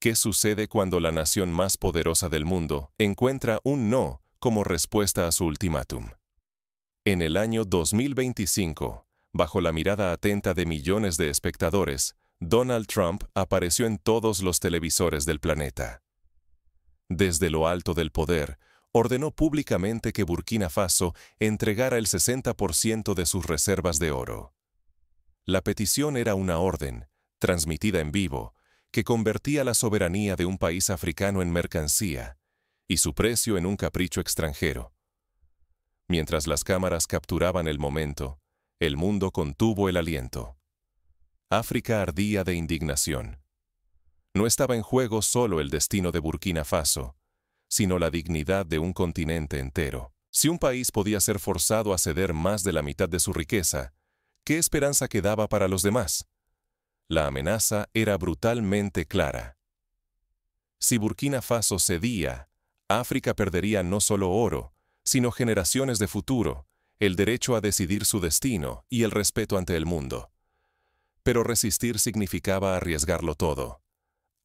¿Qué sucede cuando la nación más poderosa del mundo encuentra un no como respuesta a su ultimátum? En el año 2025, bajo la mirada atenta de millones de espectadores, Donald Trump apareció en todos los televisores del planeta. Desde lo alto del poder, ordenó públicamente que Burkina Faso entregara el 60% de sus reservas de oro. La petición era una orden, transmitida en vivo, que convertía la soberanía de un país africano en mercancía y su precio en un capricho extranjero. Mientras las cámaras capturaban el momento, el mundo contuvo el aliento. África ardía de indignación. No estaba en juego solo el destino de Burkina Faso, sino la dignidad de un continente entero. Si un país podía ser forzado a ceder más de la mitad de su riqueza, ¿qué esperanza quedaba para los demás? La amenaza era brutalmente clara. Si Burkina Faso cedía, África perdería no solo oro, sino generaciones de futuro, el derecho a decidir su destino y el respeto ante el mundo. Pero resistir significaba arriesgarlo todo.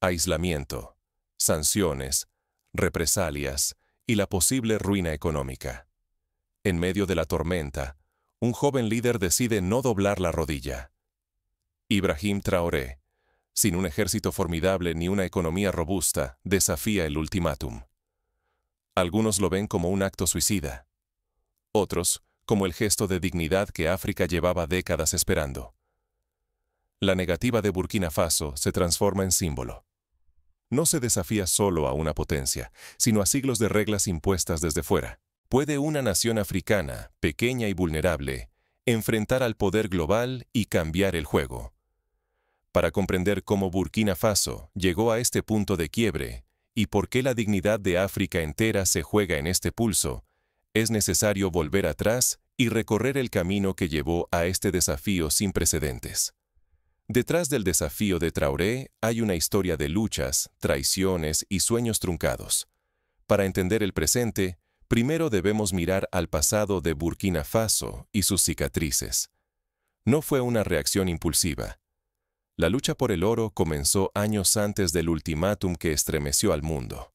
Aislamiento, sanciones, represalias y la posible ruina económica. En medio de la tormenta, un joven líder decide no doblar la rodilla. Ibrahim Traoré, sin un ejército formidable ni una economía robusta, desafía el ultimátum. Algunos lo ven como un acto suicida. Otros, como el gesto de dignidad que África llevaba décadas esperando. La negativa de Burkina Faso se transforma en símbolo. No se desafía solo a una potencia, sino a siglos de reglas impuestas desde fuera. ¿Puede una nación africana, pequeña y vulnerable, enfrentar al poder global y cambiar el juego? Para comprender cómo Burkina Faso llegó a este punto de quiebre y por qué la dignidad de África entera se juega en este pulso, es necesario volver atrás y recorrer el camino que llevó a este desafío sin precedentes. Detrás del desafío de Traoré hay una historia de luchas, traiciones y sueños truncados. Para entender el presente, primero debemos mirar al pasado de Burkina Faso y sus cicatrices. No fue una reacción impulsiva. La lucha por el oro comenzó años antes del ultimátum que estremeció al mundo.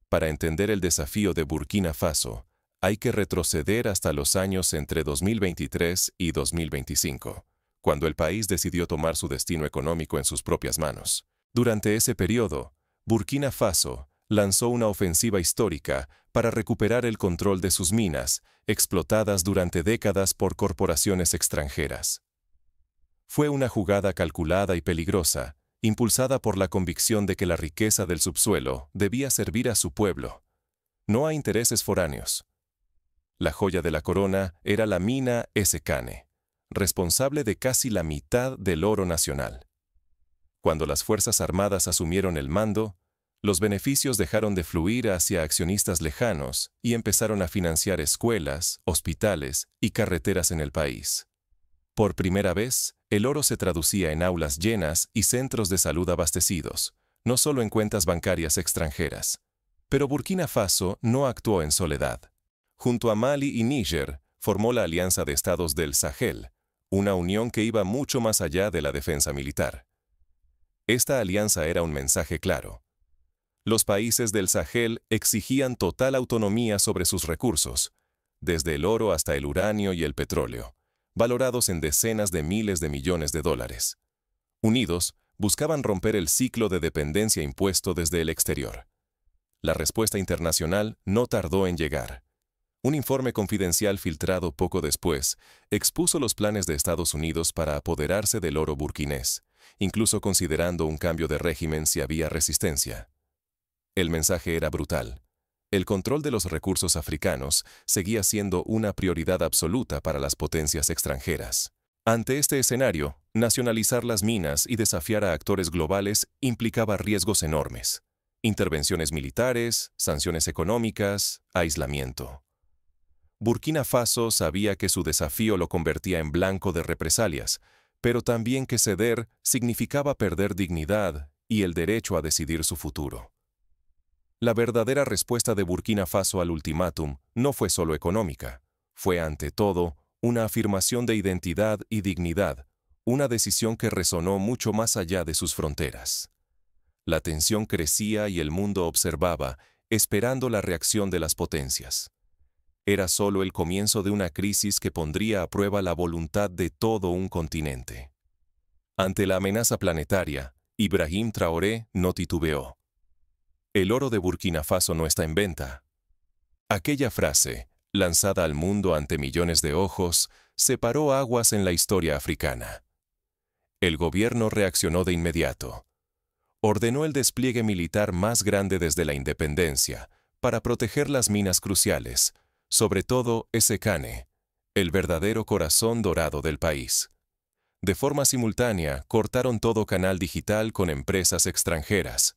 Para entender el desafío de Burkina Faso, hay que retroceder hasta los años entre 2023 y 2025, cuando el país decidió tomar su destino económico en sus propias manos. Durante ese periodo, Burkina Faso lanzó una ofensiva histórica para recuperar el control de sus minas, explotadas durante décadas por corporaciones extranjeras. Fue una jugada calculada y peligrosa, impulsada por la convicción de que la riqueza del subsuelo debía servir a su pueblo, no a intereses foráneos. La joya de la corona era la mina Essakane, responsable de casi la mitad del oro nacional. Cuando las Fuerzas Armadas asumieron el mando, los beneficios dejaron de fluir hacia accionistas lejanos y empezaron a financiar escuelas, hospitales y carreteras en el país. Por primera vez, el oro se traducía en aulas llenas y centros de salud abastecidos, no solo en cuentas bancarias extranjeras. Pero Burkina Faso no actuó en soledad. Junto a Mali y Níger, formó la Alianza de Estados del Sahel, una unión que iba mucho más allá de la defensa militar. Esta alianza era un mensaje claro. Los países del Sahel exigían total autonomía sobre sus recursos, desde el oro hasta el uranio y el petróleo, valorados en decenas de miles de millones de dólares. Unidos, buscaban romper el ciclo de dependencia impuesto desde el exterior. La respuesta internacional no tardó en llegar. Un informe confidencial filtrado poco después expuso los planes de Estados Unidos para apoderarse del oro burkinés, incluso considerando un cambio de régimen si había resistencia. El mensaje era brutal. El control de los recursos africanos seguía siendo una prioridad absoluta para las potencias extranjeras. Ante este escenario, nacionalizar las minas y desafiar a actores globales implicaba riesgos enormes. Intervenciones militares, sanciones económicas, aislamiento. Burkina Faso sabía que su desafío lo convertía en blanco de represalias, pero también que ceder significaba perder dignidad y el derecho a decidir su futuro. La verdadera respuesta de Burkina Faso al ultimátum no fue solo económica, fue ante todo una afirmación de identidad y dignidad, una decisión que resonó mucho más allá de sus fronteras. La tensión crecía y el mundo observaba, esperando la reacción de las potencias. Era solo el comienzo de una crisis que pondría a prueba la voluntad de todo un continente. Ante la amenaza planetaria, Ibrahim Traoré no titubeó. El oro de Burkina Faso no está en venta. Aquella frase, lanzada al mundo ante millones de ojos, separó aguas en la historia africana. El gobierno reaccionó de inmediato. Ordenó el despliegue militar más grande desde la independencia, para proteger las minas cruciales, sobre todo Essakane, el verdadero corazón dorado del país. De forma simultánea, cortaron todo canal digital con empresas extranjeras.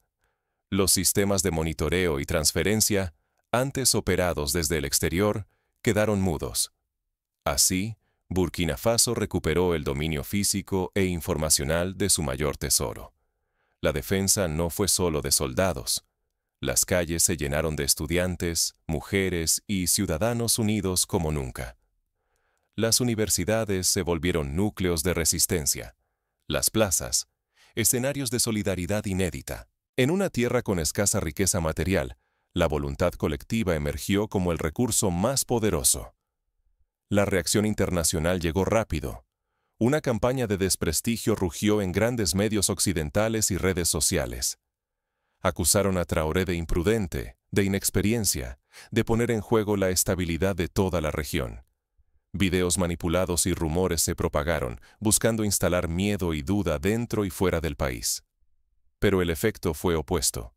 Los sistemas de monitoreo y transferencia, antes operados desde el exterior, quedaron mudos. Así, Burkina Faso recuperó el dominio físico e informacional de su mayor tesoro. La defensa no fue solo de soldados. Las calles se llenaron de estudiantes, mujeres y ciudadanos unidos como nunca. Las universidades se volvieron núcleos de resistencia. Las plazas, escenarios de solidaridad inédita. En una tierra con escasa riqueza material, la voluntad colectiva emergió como el recurso más poderoso. La reacción internacional llegó rápido. Una campaña de desprestigio rugió en grandes medios occidentales y redes sociales. Acusaron a Traoré de imprudente, de inexperiencia, de poner en juego la estabilidad de toda la región. Videos manipulados y rumores se propagaron, buscando instalar miedo y duda dentro y fuera del país. Pero el efecto fue opuesto.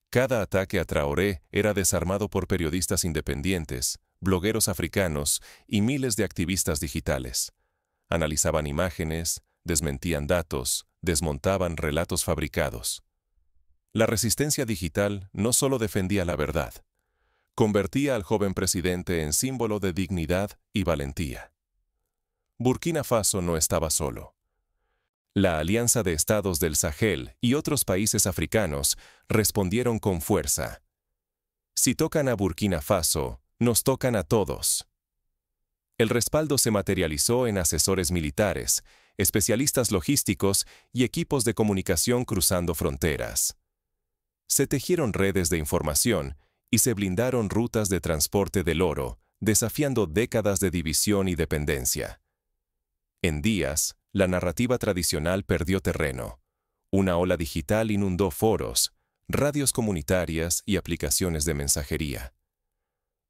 Cada ataque a Traoré era desarmado por periodistas independientes, blogueros africanos y miles de activistas digitales. Analizaban imágenes, desmentían datos, desmontaban relatos fabricados. La resistencia digital no solo defendía la verdad, convertía al joven presidente en símbolo de dignidad y valentía. Burkina Faso no estaba solo. La Alianza de Estados del Sahel y otros países africanos respondieron con fuerza. Si tocan a Burkina Faso, nos tocan a todos. El respaldo se materializó en asesores militares, especialistas logísticos y equipos de comunicación cruzando fronteras. Se tejieron redes de información y se blindaron rutas de transporte del oro, desafiando décadas de división y dependencia. En días, la narrativa tradicional perdió terreno. Una ola digital inundó foros, radios comunitarias y aplicaciones de mensajería.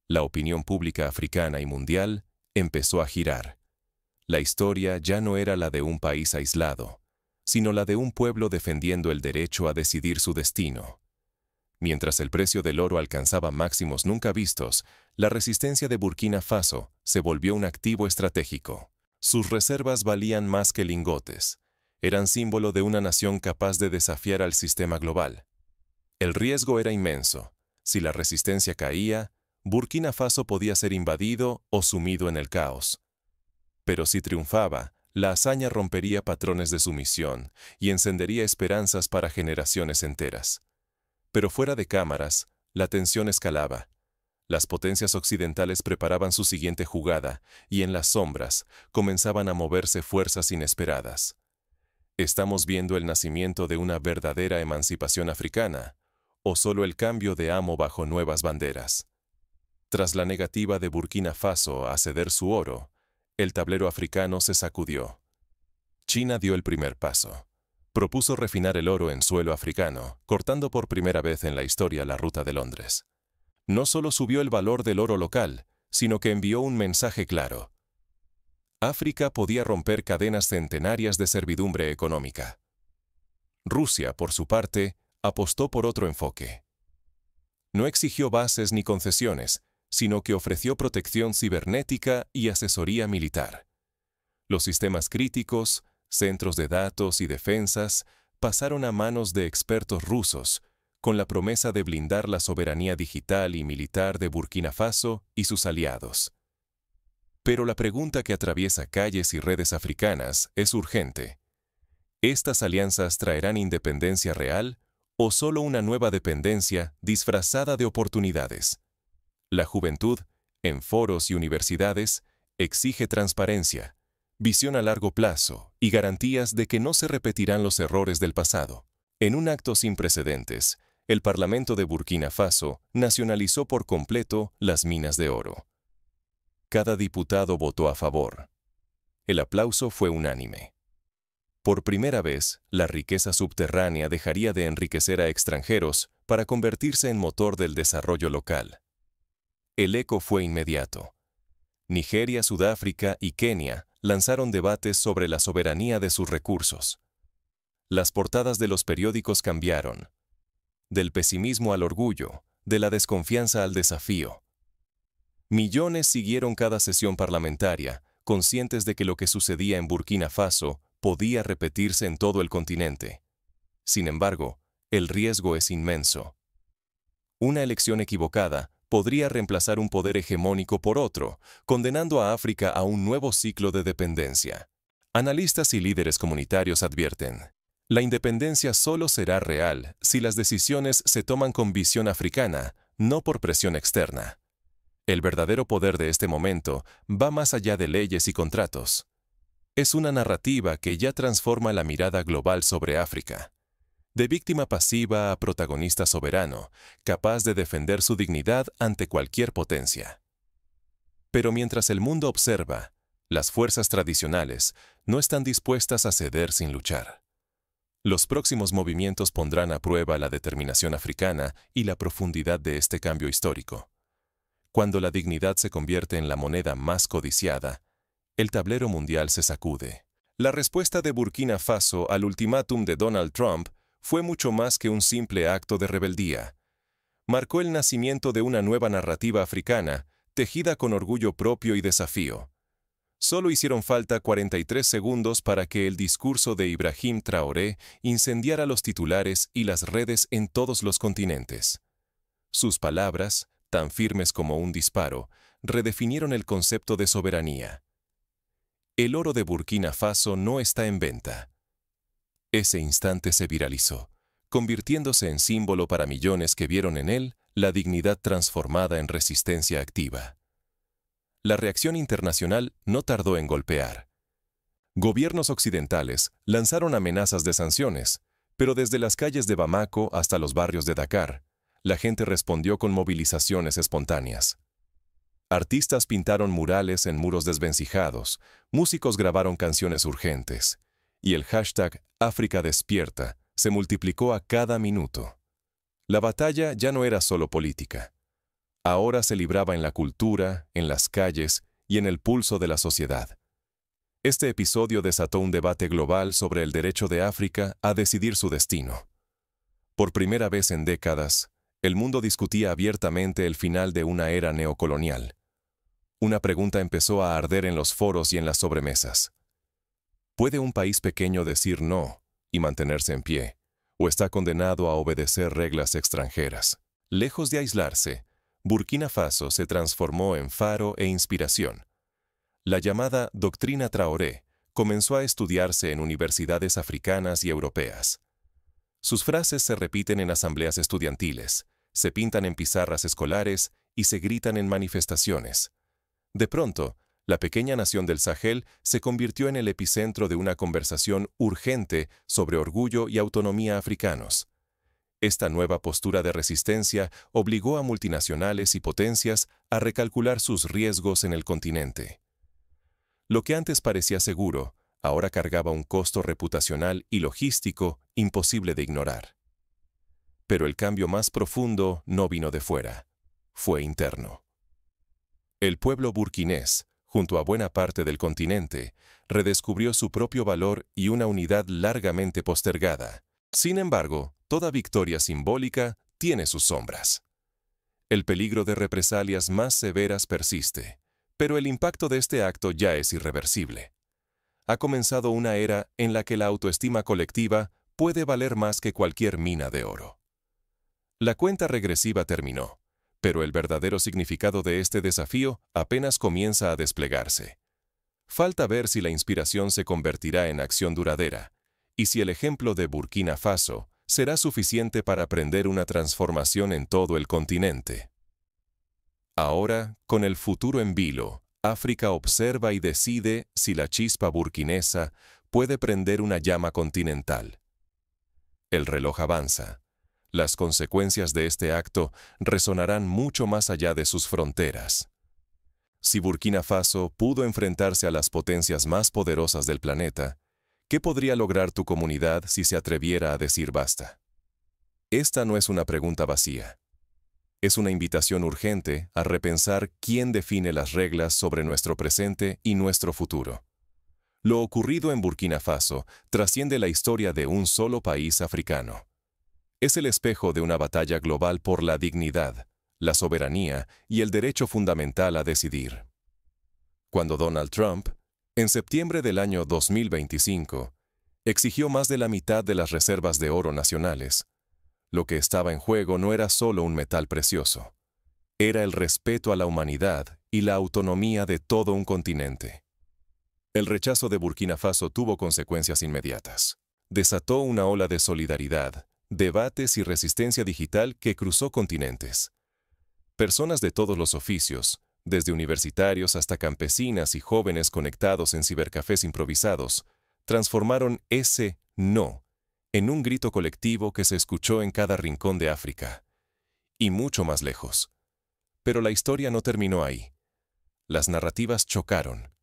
La opinión pública africana y mundial empezó a girar. La historia ya no era la de un país aislado, sino la de un pueblo defendiendo el derecho a decidir su destino. Mientras el precio del oro alcanzaba máximos nunca vistos, la resistencia de Burkina Faso se volvió un activo estratégico. Sus reservas valían más que lingotes. Eran símbolo de una nación capaz de desafiar al sistema global. El riesgo era inmenso. Si la resistencia caía, Burkina Faso podía ser invadido o sumido en el caos. Pero si triunfaba, la hazaña rompería patrones de sumisión y encendería esperanzas para generaciones enteras. Pero fuera de cámaras, la tensión escalaba. Las potencias occidentales preparaban su siguiente jugada y en las sombras comenzaban a moverse fuerzas inesperadas. ¿Estamos viendo el nacimiento de una verdadera emancipación africana o solo el cambio de amo bajo nuevas banderas? Tras la negativa de Burkina Faso a ceder su oro, el tablero africano se sacudió. China dio el primer paso. Propuso refinar el oro en suelo africano, cortando por primera vez en la historia la ruta de Londres. No solo subió el valor del oro local, sino que envió un mensaje claro. África podía romper cadenas centenarias de servidumbre económica. Rusia, por su parte, apostó por otro enfoque. No exigió bases ni concesiones, sino que ofreció protección cibernética y asesoría militar. Los sistemas críticos, centros de datos y defensas pasaron a manos de expertos rusos, con la promesa de blindar la soberanía digital y militar de Burkina Faso y sus aliados. Pero la pregunta que atraviesa calles y redes africanas es urgente. ¿Estas alianzas traerán independencia real o solo una nueva dependencia disfrazada de oportunidades? La juventud, en foros y universidades, exige transparencia, visión a largo plazo y garantías de que no se repetirán los errores del pasado. En un acto sin precedentes, el Parlamento de Burkina Faso nacionalizó por completo las minas de oro. Cada diputado votó a favor. El aplauso fue unánime. Por primera vez, la riqueza subterránea dejaría de enriquecer a extranjeros para convertirse en motor del desarrollo local. El eco fue inmediato. Nigeria, Sudáfrica y Kenia lanzaron debates sobre la soberanía de sus recursos. Las portadas de los periódicos cambiaron. Del pesimismo al orgullo, de la desconfianza al desafío. Millones siguieron cada sesión parlamentaria, conscientes de que lo que sucedía en Burkina Faso podía repetirse en todo el continente. Sin embargo, el riesgo es inmenso. Una elección equivocada podría reemplazar un poder hegemónico por otro, condenando a África a un nuevo ciclo de dependencia. Analistas y líderes comunitarios advierten: la independencia solo será real si las decisiones se toman con visión africana, no por presión externa. El verdadero poder de este momento va más allá de leyes y contratos. Es una narrativa que ya transforma la mirada global sobre África. De víctima pasiva a protagonista soberano, capaz de defender su dignidad ante cualquier potencia. Pero mientras el mundo observa, las fuerzas tradicionales no están dispuestas a ceder sin luchar. Los próximos movimientos pondrán a prueba la determinación africana y la profundidad de este cambio histórico. Cuando la dignidad se convierte en la moneda más codiciada, el tablero mundial se sacude. La respuesta de Burkina Faso al ultimátum de Donald Trump fue mucho más que un simple acto de rebeldía. Marcó el nacimiento de una nueva narrativa africana, tejida con orgullo propio y desafío. Solo hicieron falta 43 segundos para que el discurso de Ibrahim Traoré incendiara los titulares y las redes en todos los continentes. Sus palabras, tan firmes como un disparo, redefinieron el concepto de soberanía. El oro de Burkina Faso no está en venta. Ese instante se viralizó, convirtiéndose en símbolo para millones que vieron en él la dignidad transformada en resistencia activa. La reacción internacional no tardó en golpear. Gobiernos occidentales lanzaron amenazas de sanciones, pero desde las calles de Bamako hasta los barrios de Dakar, la gente respondió con movilizaciones espontáneas. Artistas pintaron murales en muros desvencijados, músicos grabaron canciones urgentes, y el hashtag África Despierta se multiplicó a cada minuto. La batalla ya no era solo política. Ahora se libraba en la cultura, en las calles y en el pulso de la sociedad. Este episodio desató un debate global sobre el derecho de África a decidir su destino. Por primera vez en décadas, el mundo discutía abiertamente el final de una era neocolonial. Una pregunta empezó a arder en los foros y en las sobremesas. ¿Puede un país pequeño decir no y mantenerse en pie, o está condenado a obedecer reglas extranjeras? Lejos de aislarse, Burkina Faso se transformó en faro e inspiración. La llamada Doctrina Traoré comenzó a estudiarse en universidades africanas y europeas. Sus frases se repiten en asambleas estudiantiles, se pintan en pizarras escolares y se gritan en manifestaciones. De pronto, la pequeña nación del Sahel se convirtió en el epicentro de una conversación urgente sobre orgullo y autonomía africanos. Esta nueva postura de resistencia obligó a multinacionales y potencias a recalcular sus riesgos en el continente. Lo que antes parecía seguro, ahora cargaba un costo reputacional y logístico imposible de ignorar. Pero el cambio más profundo no vino de fuera, fue interno. El pueblo burkinés, junto a buena parte del continente, redescubrió su propio valor y una unidad largamente postergada. Sin embargo, toda victoria simbólica tiene sus sombras. El peligro de represalias más severas persiste, pero el impacto de este acto ya es irreversible. Ha comenzado una era en la que la autoestima colectiva puede valer más que cualquier mina de oro. La cuenta regresiva terminó, pero el verdadero significado de este desafío apenas comienza a desplegarse. Falta ver si la inspiración se convertirá en acción duradera, y si el ejemplo de Burkina Faso será suficiente para prender una transformación en todo el continente. Ahora, con el futuro en vilo, África observa y decide si la chispa burkinesa puede prender una llama continental. El reloj avanza. Las consecuencias de este acto resonarán mucho más allá de sus fronteras. Si Burkina Faso pudo enfrentarse a las potencias más poderosas del planeta, ¿qué podría lograr tu comunidad si se atreviera a decir basta? Esta no es una pregunta vacía. Es una invitación urgente a repensar quién define las reglas sobre nuestro presente y nuestro futuro. Lo ocurrido en Burkina Faso trasciende la historia de un solo país africano. Es el espejo de una batalla global por la dignidad, la soberanía y el derecho fundamental a decidir. Cuando Donald Trump, en septiembre del año 2025, exigió más de la mitad de las reservas de oro nacionales, lo que estaba en juego no era solo un metal precioso, era el respeto a la humanidad y la autonomía de todo un continente. El rechazo de Burkina Faso tuvo consecuencias inmediatas. Desató una ola de solidaridad, debates y resistencia digital que cruzó continentes. Personas de todos los oficios, desde universitarios hasta campesinas y jóvenes conectados en cibercafés improvisados, transformaron ese no en un grito colectivo que se escuchó en cada rincón de África, y mucho más lejos. Pero la historia no terminó ahí. Las narrativas chocaron,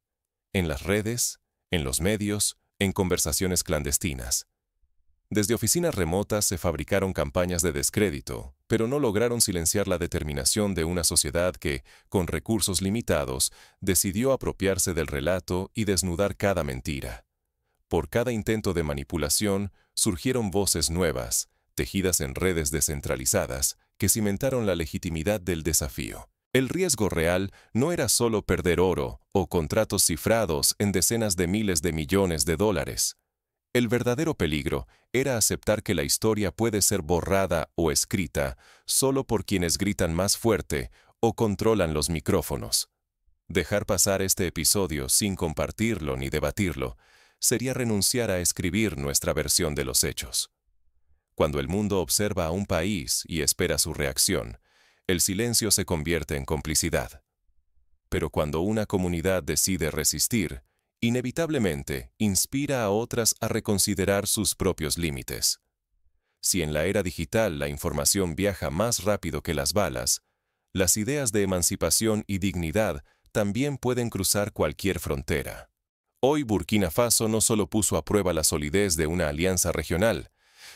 en las redes, en los medios, en conversaciones clandestinas. Desde oficinas remotas se fabricaron campañas de descrédito, pero no lograron silenciar la determinación de una sociedad que, con recursos limitados, decidió apropiarse del relato y desnudar cada mentira. Por cada intento de manipulación, surgieron voces nuevas, tejidas en redes descentralizadas, que cimentaron la legitimidad del desafío. El riesgo real no era solo perder oro o contratos cifrados en decenas de miles de millones de dólares. El verdadero peligro era aceptar que la historia puede ser borrada o escrita solo por quienes gritan más fuerte o controlan los micrófonos. Dejar pasar este episodio sin compartirlo ni debatirlo sería renunciar a escribir nuestra versión de los hechos. Cuando el mundo observa a un país y espera su reacción, el silencio se convierte en complicidad. Pero cuando una comunidad decide resistir, inevitablemente inspira a otras a reconsiderar sus propios límites. Si en la era digital la información viaja más rápido que las balas, las ideas de emancipación y dignidad también pueden cruzar cualquier frontera. Hoy Burkina Faso no solo puso a prueba la solidez de una alianza regional,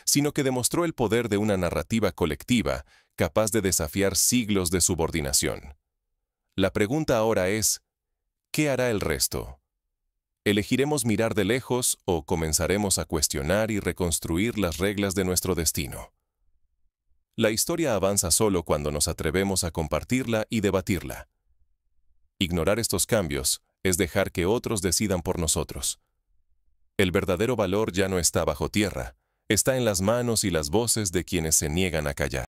sino que demostró el poder de una narrativa colectiva capaz de desafiar siglos de subordinación. La pregunta ahora es, ¿qué hará el resto? ¿Elegiremos mirar de lejos o comenzaremos a cuestionar y reconstruir las reglas de nuestro destino? La historia avanza solo cuando nos atrevemos a compartirla y debatirla. Ignorar estos cambios es dejar que otros decidan por nosotros. El verdadero valor ya no está bajo tierra, está en las manos y las voces de quienes se niegan a callar.